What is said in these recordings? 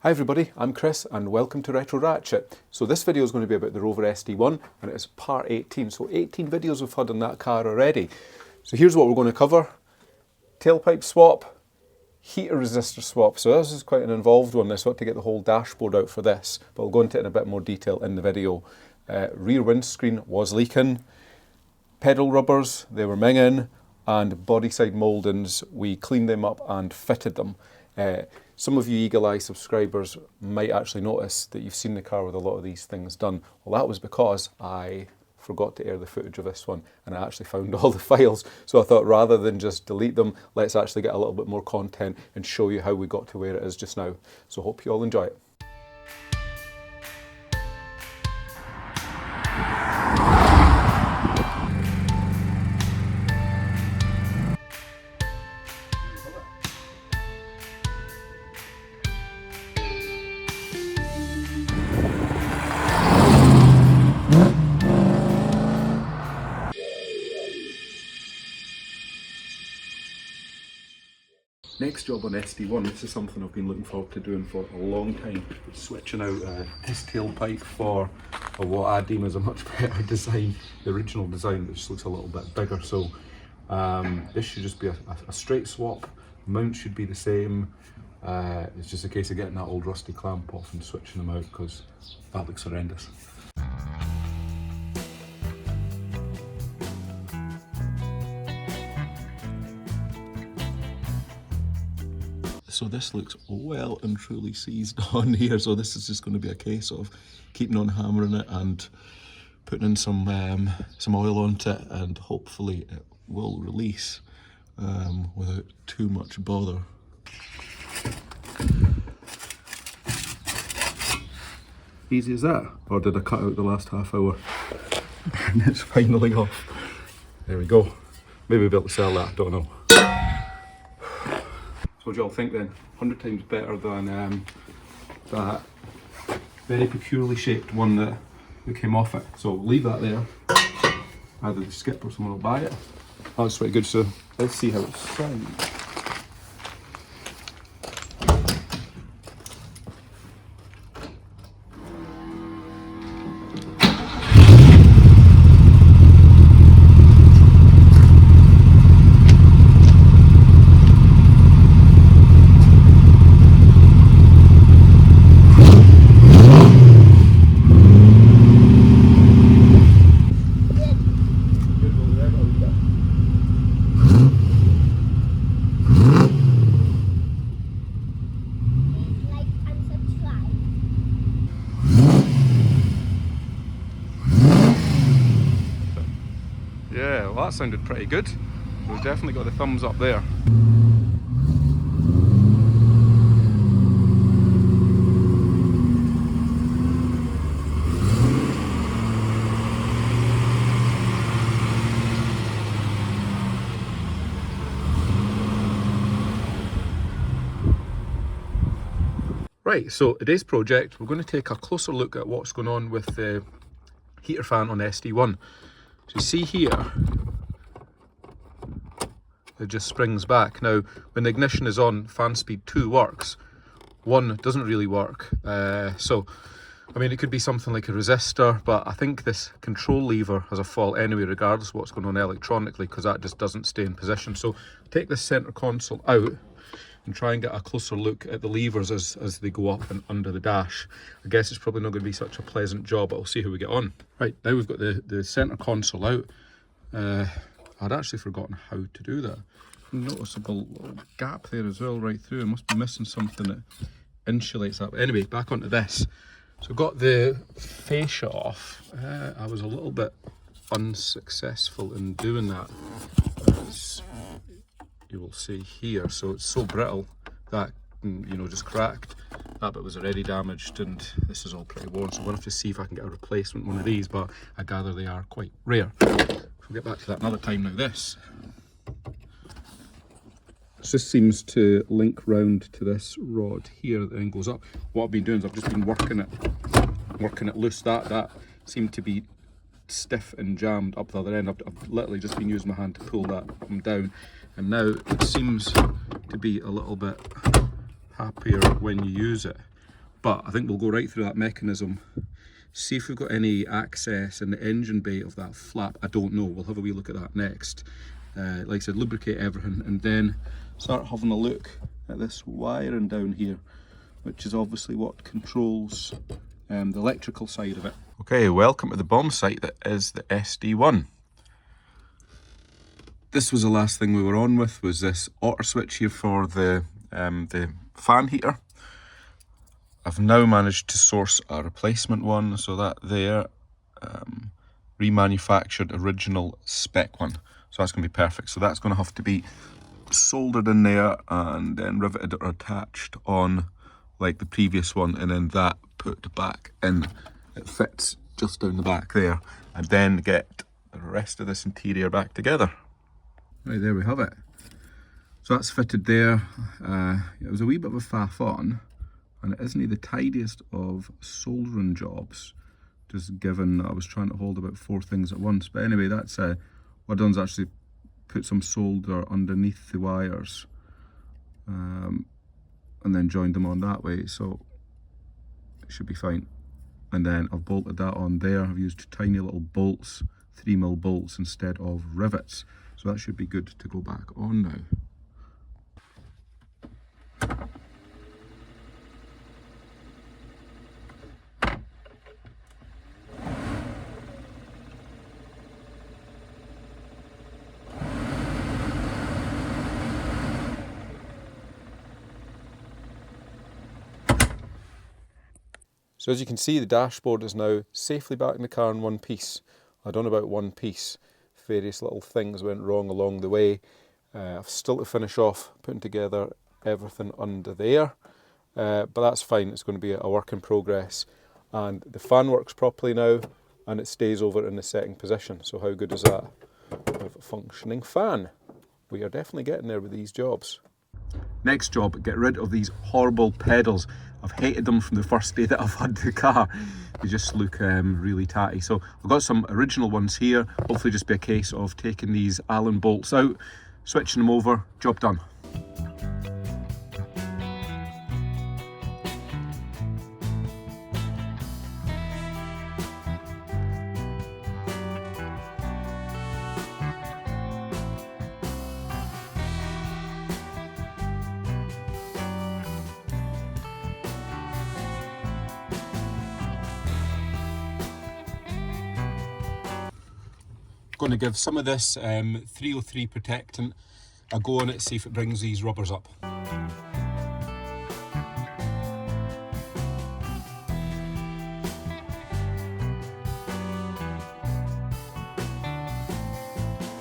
Hi everybody, I'm Chris and welcome to Retro Ratchet. So this video is going to be about the Rover SD1 and it's part 18. So 18 videos we've had on that car already. So here's what we're going to cover. Tailpipe swap, heater resistor swap. So this is quite an involved one. I just want to get the whole dashboard out for this, but I'll go into it in a bit more detail in the video. Rear windscreen was leaking, pedal rubbers, they were minging, and body side mouldings, we cleaned them up and fitted them. Some of you Eagle Eye subscribers might actually notice that you've seen the car with a lot of these things done. Well, that was because I forgot to air the footage of this one and I actually found all the files. So I thought rather than just delete them, let's actually get a little bit more content and show you how we got to where it is just now. So hope you all enjoy it. Next job on SD1, this is something I've been looking forward to doing for a long time. Switching out this tailpipe for what I deem as a much better design. The original design just looks a little bit bigger, so this should just be a straight swap. Mount should be the same. It's just a case of getting that old rusty clamp off and switching them out because that looks horrendous. So this looks well and truly seized on here, so this is just going to be a case of keeping on hammering it and putting in some oil onto it, and hopefully it will release without too much bother. Easy as that, or did I cut out the last half hour? And it's finally off. There we go. Maybe we'll be able to sell that, don't know. What do you all think then? 100 times better than that very peculiarly shaped one that came off it. So leave that there. Either the skip or someone will buy it. Oh, that's pretty good. So let's see how it sounds. Yeah, well that sounded pretty good. We've definitely got the thumbs up there. Right, so today's project, we're going to take a closer look at what's going on with the heater fan on SD1. So you see here, it just springs back. Now, when the ignition is on, fan speed 2 works, 1 doesn't really work. So, I mean, it could be something like a resistor, but I think this control lever has a fault anyway, regardless of what's going on electronically, because that just doesn't stay in position. So, take this center console out and try and get a closer look at the levers as they go up and under the dash. I guess it's probably not going to be such a pleasant job, but we'll see how we get on. Right, now we've got the center console out. I'd actually forgotten how to do that. Noticeable little gap there as well right through. I must be missing something that insulates that. But anyway, back onto this. So I've got the fascia off. I was a little bit unsuccessful in doing that, as you will see here. So it's so brittle that, you know, just cracked. That bit was already damaged and this is all pretty worn, so I'm going to have to see if I can get a replacement one of these, but I gather they are quite rare. We'll get back to that another time. Now this just seems to link round to this rod here that then goes up. What I've been doing is I've just been working it loose. That seemed to be stiff and jammed up the other end. I've literally just been using my hand to pull that down, and now it seems to be a little bit happier when you use it. But I think we'll go right through that mechanism, see if we've got any access in the engine bay of that flap. I don't know, we'll have a wee look at that next. Like I said, lubricate everything and then start having a look at this wiring down here, which is obviously what controls the electrical side of it. Okay, welcome to the bomb site that is the SD1. This was the last thing we were on with, was this otter switch here for the fan heater. I've now managed to source a replacement one, so that there, remanufactured original spec one. So that's going to be perfect. So that's going to have to be soldered in there and then riveted or attached on like the previous one, and then that put back in. It fits just down the back there, and then get the rest of this interior back together. Right, there we have it. So that's fitted there. It was a wee bit of a faff on, and it isn't the tidiest of soldering jobs, just given I was trying to hold about 4 things at once. But anyway, that's what I've done is actually put some solder underneath the wires, and then joined them on that way, so it should be fine. And then I've bolted that on there. I've used tiny little bolts, 3mm bolts instead of rivets, so that should be good to go back on now. So as you can see, the dashboard is now safely back in the car in one piece. I've done about one piece. Various little things went wrong along the way. I've still to finish off putting together everything under there. But that's fine, it's going to be a work in progress. And the fan works properly now, and it stays over in the setting position. So how good is that? We have a functioning fan. We are definitely getting there with these jobs. Next job, get rid of these horrible pedals. I've hated them from the first day that I've had the car. They just look really tatty. So I've got some original ones here. Hopefully just be a case of taking these Allen bolts out, switching them over, job done. Going to give some of this 303 protectant a go on it, see if it brings these rubbers up.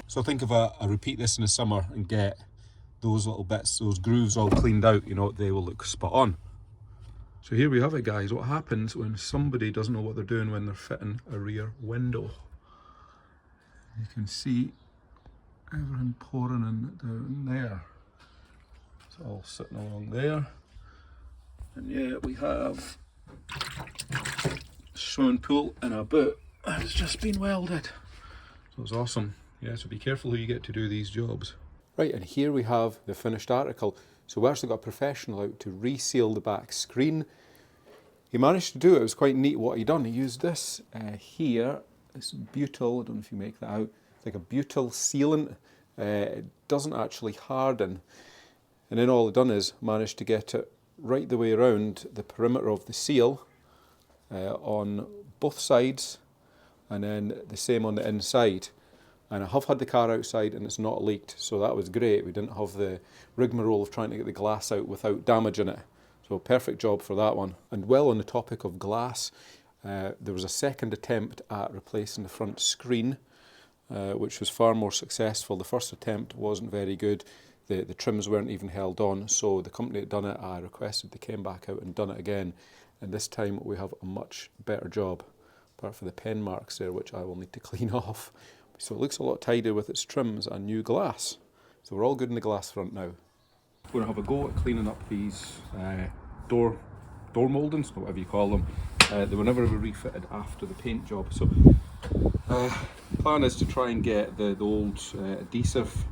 So think if I repeat this in the summer and get those little bits, those grooves all cleaned out, you know, they will look spot on. So here we have it, guys. What happens when somebody doesn't know what they're doing when they're fitting a rear window? You can see everything pouring in down there. It's all sitting along there. And yeah, we have a swimming pool in a boot and it's just been welded. So it's awesome. Yeah, so be careful who you get to do these jobs. Right, and here we have the finished article. So we actually got a professional out to reseal the back screen. He managed to do it. It was quite neat what he done. He used this here. This butyl, I don't know if you make that out, it's like a butyl sealant. It doesn't actually harden. And then all I've done is managed to get it right the way around the perimeter of the seal on both sides, and then the same on the inside. And I have had the car outside and it's not leaked, so that was great. We didn't have the rigmarole of trying to get the glass out without damaging it. So perfect job for that one. And well, on the topic of glass, there was a second attempt at replacing the front screen, which was far more successful. The first attempt wasn't very good. The trims weren't even held on, so the company that done it, I requested they came back out and done it again. And this time we have a much better job, apart from the pen marks there, which I will need to clean off. So it looks a lot tidier with its trims and new glass. So we're all good in the glass front now. We're going to have a go at cleaning up these door mouldings, or whatever you call them. They were never ever refitted after the paint job, so plan is to try and get the old adhesive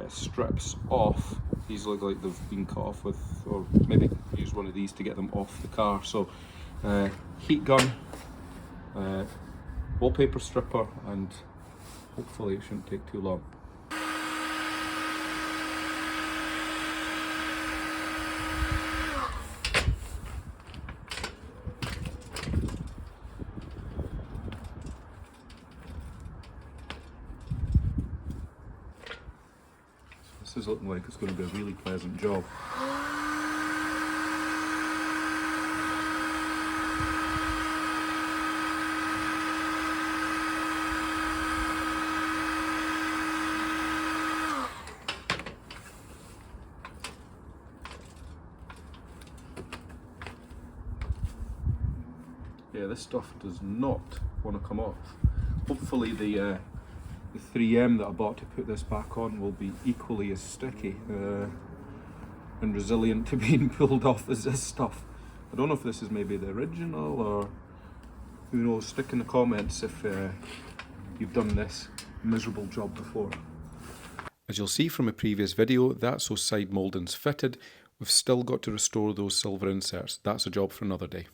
strips off. These look like they've been cut off with, or maybe use one of these to get them off the car. So heat gun, wallpaper stripper, and hopefully it shouldn't take too long. This is looking like it's going to be a really pleasant job. Yeah, this stuff does not want to come off. Hopefully the 3M that I bought to put this back on will be equally as sticky and resilient to being pulled off as this stuff. I don't know if this is maybe the original, or who knows. Stick in the comments if you've done this miserable job before. As you'll see from a previous video, that's those side mouldings fitted. We've still got to restore those silver inserts. That's a job for another day.